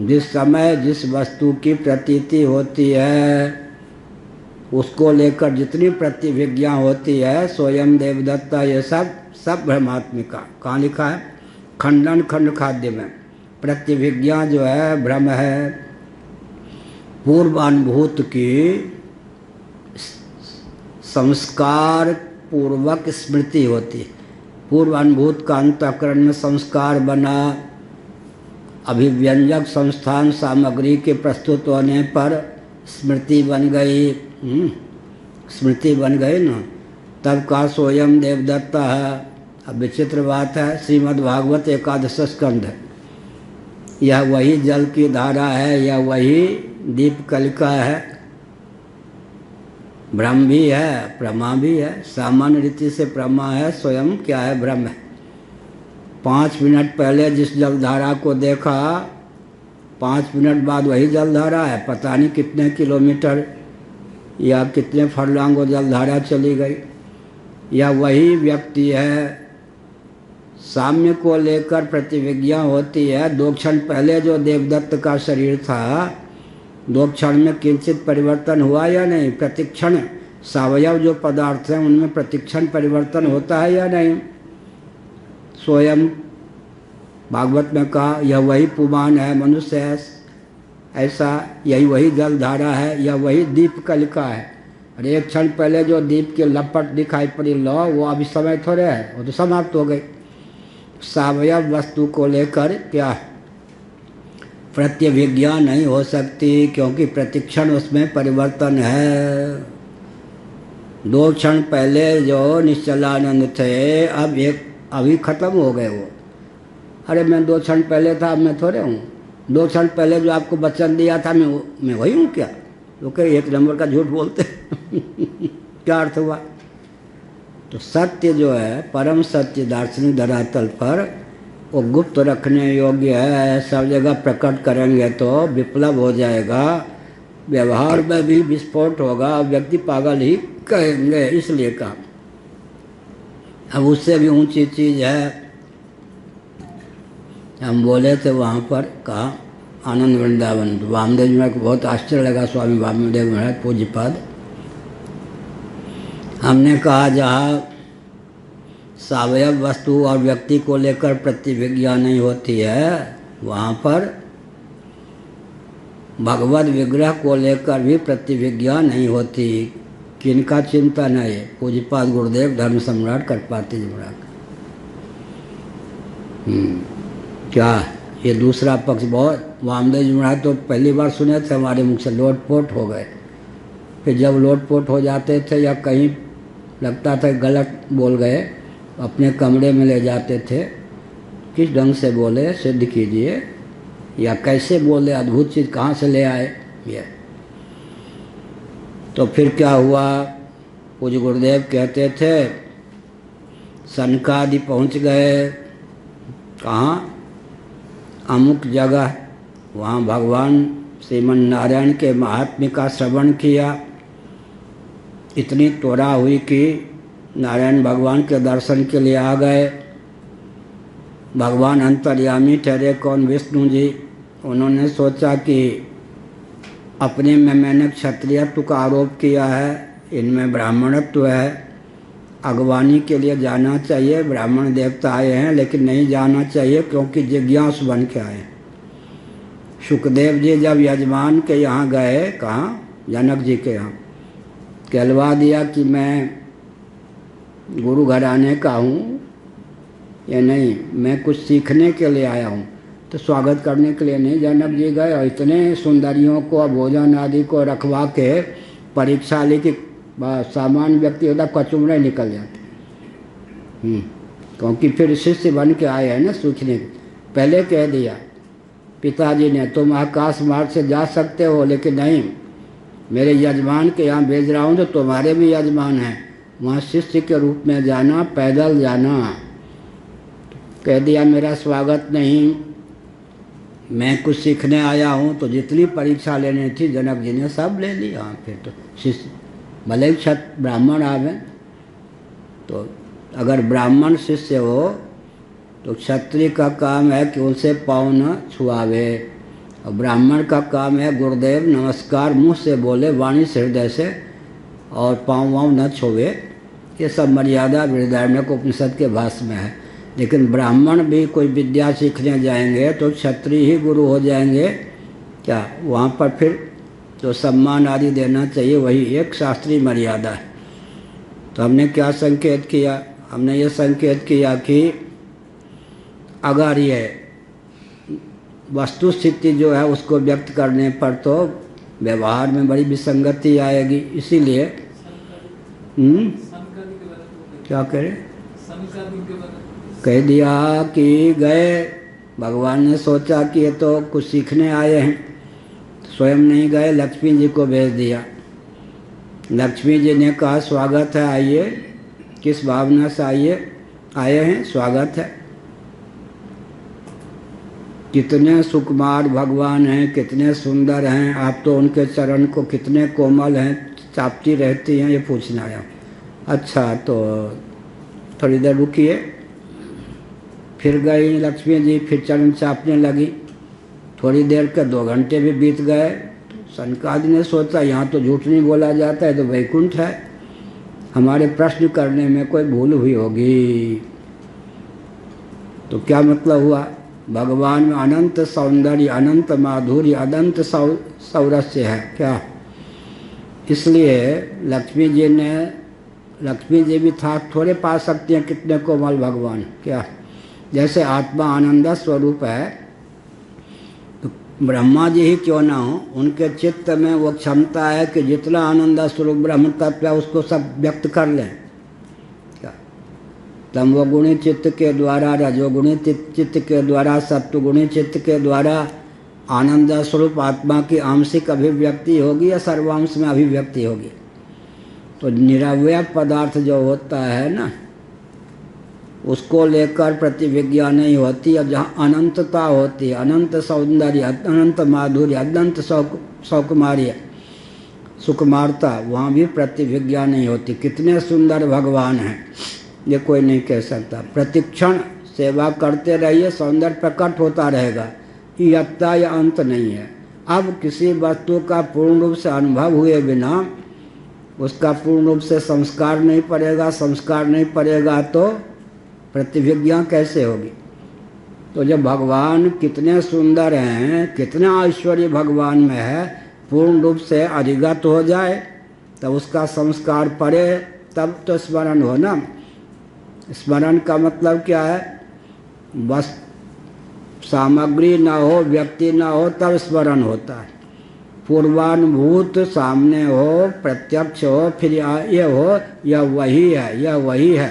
जिस समय जिस वस्तु की प्रतीति होती है उसको लेकर जितनी प्रतिविज्ञा होती है, स्वयं देवदत्ता, ये सब भ्रमात्मिका। कहाँ लिखा है? खंडन खंड खाद्य में। प्रतिविज्ञा जो है भ्रम है, पूर्वानुभूत की संस्कार पूर्वक स्मृति होती है। पूर्वानुभूत का अंतःकरण में संस्कार बना, अभिव्यंजक संस्थान सामग्री के प्रस्तुत होने पर स्मृति बन गई। स्मृति बन गई ना, तब का स्वयं देवदत्ता है। अब विचित्र बात है, श्रीमद् भागवत 11 स्कंध है, यह वही जल की धारा है, यह वही दीप कलिका है। भ्रम भी है, प्रमा भी है। सामान्य रीति से प्रमा है, स्वयं क्या है? भ्रम है। 5 मिनट पहले जिस जलधारा को देखा 5 मिनट बाद वही जलधारा है। पता नहीं कितने किलोमीटर या कितने फरलांगों जलधारा चली गई। या वही व्यक्ति है। साम्य को लेकर प्रतिविज्ञा होती है। 2 क्षण पहले जो देवदत्त का शरीर था, 2 क्षण में किंचित परिवर्तन हुआ या नहीं? प्रतिक्षण सावयव जो पदार्थ हैं उनमें प्रतिक्षण परिवर्तन होता है या नहीं? स्वयं भागवत में कहा यह वही पुमान है, मनुष्य है, ऐसा यही वही जलधारा है, यह वही दीप कलिका है। अरे 1 क्षण पहले जो दीप की लपट दिखाई पड़ी लो, वो अभी समय थोड़े है, वो तो समाप्त हो गई। सावयव वस्तु को लेकर क्या प्रतिविज्ञा नहीं हो सकती, क्योंकि प्रतिक्षण उसमें परिवर्तन है। 2 क्षण पहले जो निश्चलानंद थे, अब अभी खत्म हो गए वो। अरे मैं 2 क्षण पहले था, अब मैं थोड़े हूँ। 2 क्षण पहले जो आपको वचन दिया था मैं वही हूँ क्या? तो कह 1 नंबर का झूठ बोलते क्या अर्थ हुआ? तो सत्य जो है, परम सत्य दार्शनिक धरातल पर वो गुप्त रखने योग्य है। सब जगह प्रकट करेंगे तो विप्लव हो जाएगा, व्यवहार में भी विस्फोट होगा, व्यक्ति पागल ही कहेंगे। इसलिए कहा अब उससे भी ऊंची चीज है। हम बोले थे वहाँ पर, कहा आनंद वृंदावन, वामदेव जी को बहुत आश्चर्य लगा। स्वामी वामदेव महाराज पूज्यपाद, हमने कहा जहाँ सावयव वस्तु और व्यक्ति को लेकर प्रतिविज्ञा नहीं होती है, वहाँ पर भगवद विग्रह को लेकर भी प्रतिविज्ञा नहीं होती। किनका चिंतन है ये? पूज्यपाद गुरुदेव धर्म सम्राट करपाती जी महाराज। क्या ये दूसरा पक्ष? बहुत वामदेव जी महाराज तो पहली बार सुने थे, हमारे मुख से लोटपोट हो गए। फिर जब लोटपोट हो जाते थे या कहीं लगता था गलत बोल गए, अपने कमरे में ले जाते थे, किस ढंग से बोले सिद्ध कीजिए, या कैसे बोले, अद्भुत चीज़ कहाँ से ले आए ये। तो फिर क्या हुआ? पूज्य गुरुदेव कहते थे सनकादि पहुँच गए, कहाँ? अमुक जगह, वहाँ भगवान श्रीमन नारायण के महात्म्य का श्रवण किया। इतनी त्वरा हुई कि नारायण भगवान के दर्शन के लिए आ गए। भगवान अंतर्यामी ठहरे, कौन? विष्णु जी। उन्होंने सोचा कि अपने में मैंने क्षत्रियत्व का आरोप किया है, इनमें ब्राह्मणत्व है, अगवानी के लिए जाना चाहिए। ब्राह्मण देवता आए हैं लेकिन नहीं जाना चाहिए, क्योंकि जिज्ञासु बन के आए। सुखदेव जी जब यजमान के यहाँ गए, कहाँ? जनक जी के यहाँ, कहलवा दिया कि मैं गुरु घराने का हूँ या नहीं, मैं कुछ सीखने के लिए आया हूँ। तो स्वागत करने के लिए नहीं जनक जी गए, और इतने सुंदरियों को भोजन आदि को रखवा के परीक्षा ली कि सामान्य व्यक्ति होता कचुमरे निकल जाते। क्योंकि फिर शिष्य बन के आए हैं ना सीखने। पहले कह दिया पिताजी ने, तुम आकाश मार्ग से जा सकते हो, लेकिन नहीं, मेरे यजमान के यहाँ भेज रहा हूँ तो तुम्हारे भी यजमान हैं, वहाँ शिष्य के रूप में जाना, पैदल जाना। कह दिया मेरा स्वागत नहीं, मैं कुछ सीखने आया हूँ, तो जितनी परीक्षा लेनी थी जनक जी ने सब ले ली। हाँ, फिर तो शिष्य भले ही क्षत्र ब्राह्मण आवे, तो अगर ब्राह्मण शिष्य हो तो क्षत्रिय का काम है कि उनसे पाँव न छुआवे, और ब्राह्मण का काम है गुरुदेव नमस्कार मुँह से बोले, वाणी से हृदय से, और पाँव वाँव न छुए। ये सब मर्यादा बृहदारण्यक उपनिषद के भाष्य में है। लेकिन ब्राह्मण भी कोई विद्या सीखने जाएंगे तो क्षत्रिय ही गुरु हो जाएंगे क्या? वहाँ पर फिर जो सम्मान आदि देना चाहिए वही एक शास्त्रीय मर्यादा है। तो हमने क्या संकेत किया? हमने ये संकेत किया कि अगर ये वस्तु स्थिति जो है उसको व्यक्त करने पर तो व्यवहार में बड़ी विसंगति आएगी। इसीलिए क्या करें? कह दिया कि गए, भगवान ने सोचा कि ये तो कुछ सीखने आए हैं, स्वयं नहीं गए, लक्ष्मी जी को भेज दिया। लक्ष्मी जी ने कहा स्वागत है, आइए। किस भावना से आए हैं? स्वागत है। कितने सुकुमार भगवान हैं, कितने सुंदर हैं, आप तो उनके चरण को कितने कोमल हैं, चापती रहती हैं, ये पूछना आया। अच्छा, तो थोड़ी देर रुकिए। फिर गई लक्ष्मी जी, फिर चरण चापने लगी। थोड़ी देर के 2 घंटे भी बीत गए। सनकादि ने सोचा यहाँ तो झूठ नहीं बोला जाता है, तो वैकुंठ है, हमारे प्रश्न करने में कोई भूल हुई होगी। तो क्या मतलब हुआ? भगवान में अनंत सौंदर्य, अनंत माधुर्य, अनंत सौरस्य है क्या? इसलिए लक्ष्मी जी भी था थोड़े पा सकती हैं कितने कोमल भगवान क्या? जैसे आत्मा आनंद स्वरूप है, तो ब्रह्मा जी ही क्यों ना हो, उनके चित्त में वो क्षमता है कि जितना आनंद स्वरूप ब्रह्म तत्व है उसको सब व्यक्त कर लें क्या? तमोगुणी चित्त के द्वारा, रजोगुणी चित्त के द्वारा, सत्वगुणी चित्त के द्वारा आनंद स्वरूप आत्मा की आंशिक अभिव्यक्ति होगी या सर्वांश में अभिव्यक्ति होगी? तो निरवय पदार्थ जो होता है ना, उसको लेकर प्रतिविज्ञा नहीं होती। अब जहाँ अनंतता होती है, अनंत सौंदर्य, अनंत माधुर्य, अनंत सौकुमार्य, सुकुमारता, वहाँ भी प्रतिविज्ञा नहीं होती। कितने सुंदर भगवान हैं ये कोई नहीं कह सकता। प्रतिक्षण सेवा करते रहिए, सौंदर्य प्रकट होता रहेगा, यत्ता या अंत नहीं है। अब किसी वस्तु का पूर्ण रूप से अनुभव हुए बिना उसका पूर्ण रूप से संस्कार नहीं पड़ेगा, संस्कार नहीं पड़ेगा तो प्रतिविज्ञा कैसे होगी? तो जब भगवान कितने सुंदर हैं, कितना ऐश्वर्य भगवान में है, पूर्ण रूप से अधिगत हो जाए तब उसका संस्कार पड़े, तब तो स्मरण हो ना। स्मरण का मतलब क्या है? बस सामग्री ना हो, व्यक्ति ना हो, तब स्मरण होता है। पूर्वानुभूत सामने हो, प्रत्यक्ष हो, फिर ये हो यह वही है, यह वही है,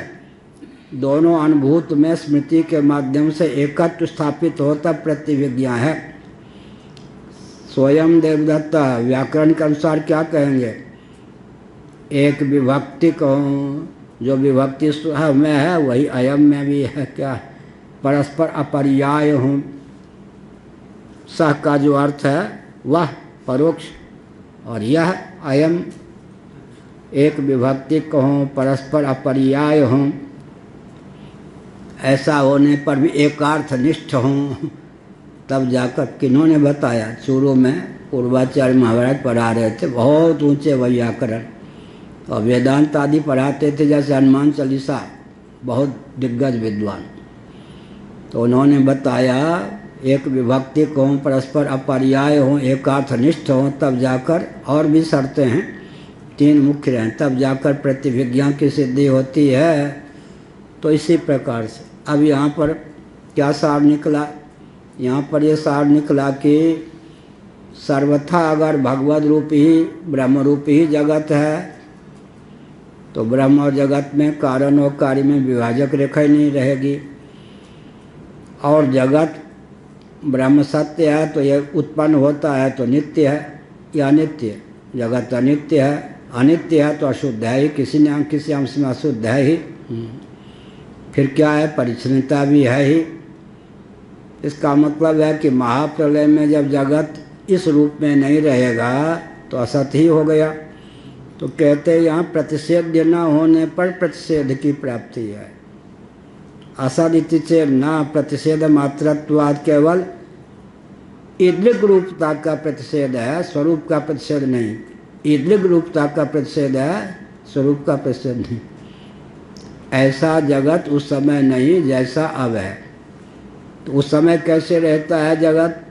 दोनों अनुभूत में स्मृति के माध्यम से एकत्व स्थापित हो, तब प्रतिविज्ञा है। स्वयं देवदत्त व्याकरण के अनुसार क्या कहेंगे? एक विभक्ति कहूँ, जो विभक्ति सह में है वही अयम में भी है क्या? परस्पर अपर्याय हूँ, सह का जो अर्थ है वह परोक्ष, और यह अयम एक विभक्ति कहूँ, परस्पर अपर्याय हूँ, ऐसा होने पर भी एकार्थ निष्ठ हूँ। तब जाकर किन्होंने बताया? शुरू में पूर्वाचार्य महाराज पढ़ा रहे थे, बहुत ऊंचे व्याकरण और वेदांत आदि पढ़ाते थे, जैसे हनुमान चालीसा, बहुत दिग्गज विद्वान। तो उन्होंने बताया एक विभक्ति को परस्पर अपर्याय हो, एकार्थ निष्ठ हो, तब जाकर, और भी शर्तें हैं, 3 मुख्य हैं, तब जाकर प्रतिविज्ञा की सिद्धि होती है। तो इसी प्रकार से अब यहाँ पर क्या सार निकला? यहाँ पर ये सार निकला कि सर्वथा अगर भगवद रूप ही, ब्रह्म रूप ही जगत है, तो ब्रह्म और जगत में कारण और कार्य में विभाजक रेखा ही नहीं रहेगी। और जगत ब्रह्म सत्य है तो यह उत्पन्न होता है तो नित्य है या अनित्य? जगत अनित्य है, अनित्य है तो अशुद्ध है ही, किसी न किसी अंश में अशुद्ध है ही। फिर क्या है? परिच्छिन्नता भी है ही। इसका मतलब है कि महाप्रलय में जब जगत इस रूप में नहीं रहेगा तो असत ही हो गया। तो कहते हैं यहाँ प्रतिषेध न होने पर प्रतिषेध की प्राप्ति है। असद इति चेत् न प्रतिषेध मात्रत्वाद, केवल ईदृग रूपता का प्रतिषेध है, स्वरूप का प्रतिषेध नहीं। ईदृग रूपता का प्रतिषेध है, स्वरूप का प्रतिषेध नहीं। ऐसा जगत उस समय नहीं जैसा अब है। तो उस समय कैसे रहता है जगत?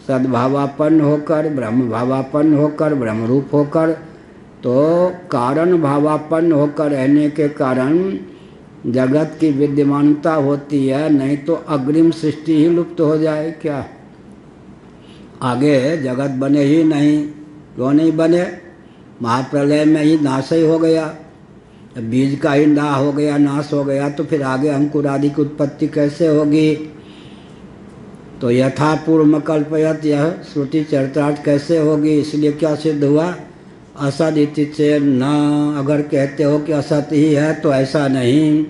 सद्भावापन्न होकर, ब्रह्म भावापन्न होकर, ब्रह्म रूप होकर। तो कारण भावापन्न होकर रहने के कारण जगत की विद्यमानता होती है, नहीं तो अग्रिम सृष्टि ही लुप्त हो जाए क्या? आगे जगत बने ही नहीं। क्यों नहीं बने? महाप्रलय में ही नाश ही हो गया। बीज का ही ना हो गया, नाश हो गया, तो फिर आगे अंकुर आदि की उत्पत्ति कैसे होगी? तो यथा पूर्व कल्पयत, यह श्रुति चरितार्थ कैसे होगी? इसलिए क्या सिद्ध हुआ? असद इति चेत् न। अगर कहते हो कि असत ही है तो ऐसा नहीं,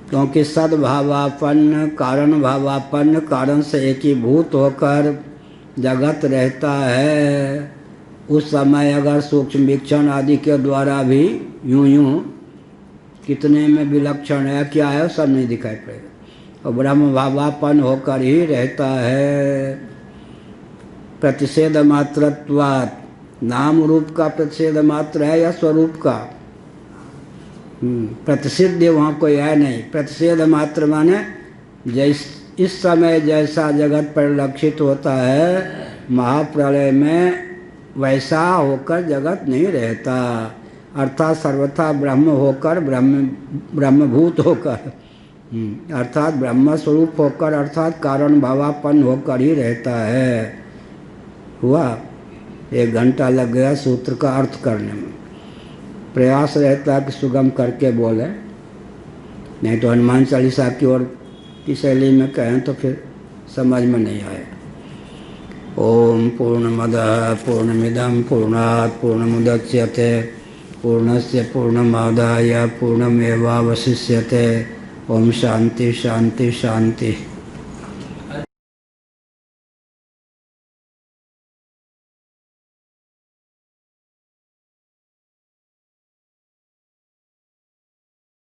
क्योंकि सद्भावापन्न, कारण भावापन्न, कारण से एकीभूत होकर जगत रहता है। उस समय अगर सूक्ष्म वीक्षण आदि के द्वारा भी यूं कितने में विलक्षण है, क्या है, सब नहीं दिखाई पड़ेगा। और ब्रह्म भावापन्न होकर ही रहता है। प्रतिषेध मात्रत्वात्, नाम रूप का प्रतिषेध मात्र है या स्वरूप का? प्रतिषिद्ध वहाँ कोई है नहीं। प्रतिषेध मात्र माने इस समय जैसा जगत परिलक्षित होता है, महाप्रलय में वैसा होकर जगत नहीं रहता। अर्थात सर्वथा ब्रह्म होकर, ब्रह्मभूत होकर, अर्थात ब्रह्म स्वरूप होकर, अर्थात कारण भावापन्न होकर ही रहता है। हुआ? 1 घंटा लग गया सूत्र का अर्थ करने में। प्रयास रहता है कि सुगम करके बोले, नहीं तो हनुमान चालीसा की ओर की शैली में कहें तो फिर समझ में नहीं आए। ओम पूर्णमदः पूर्णमिदं पूर्णात् पूर्णमुदच्यते पूर्णस्य पूर्णमादाय पूर्णमेवावशिष्यते। ओम शांति शांति शांति।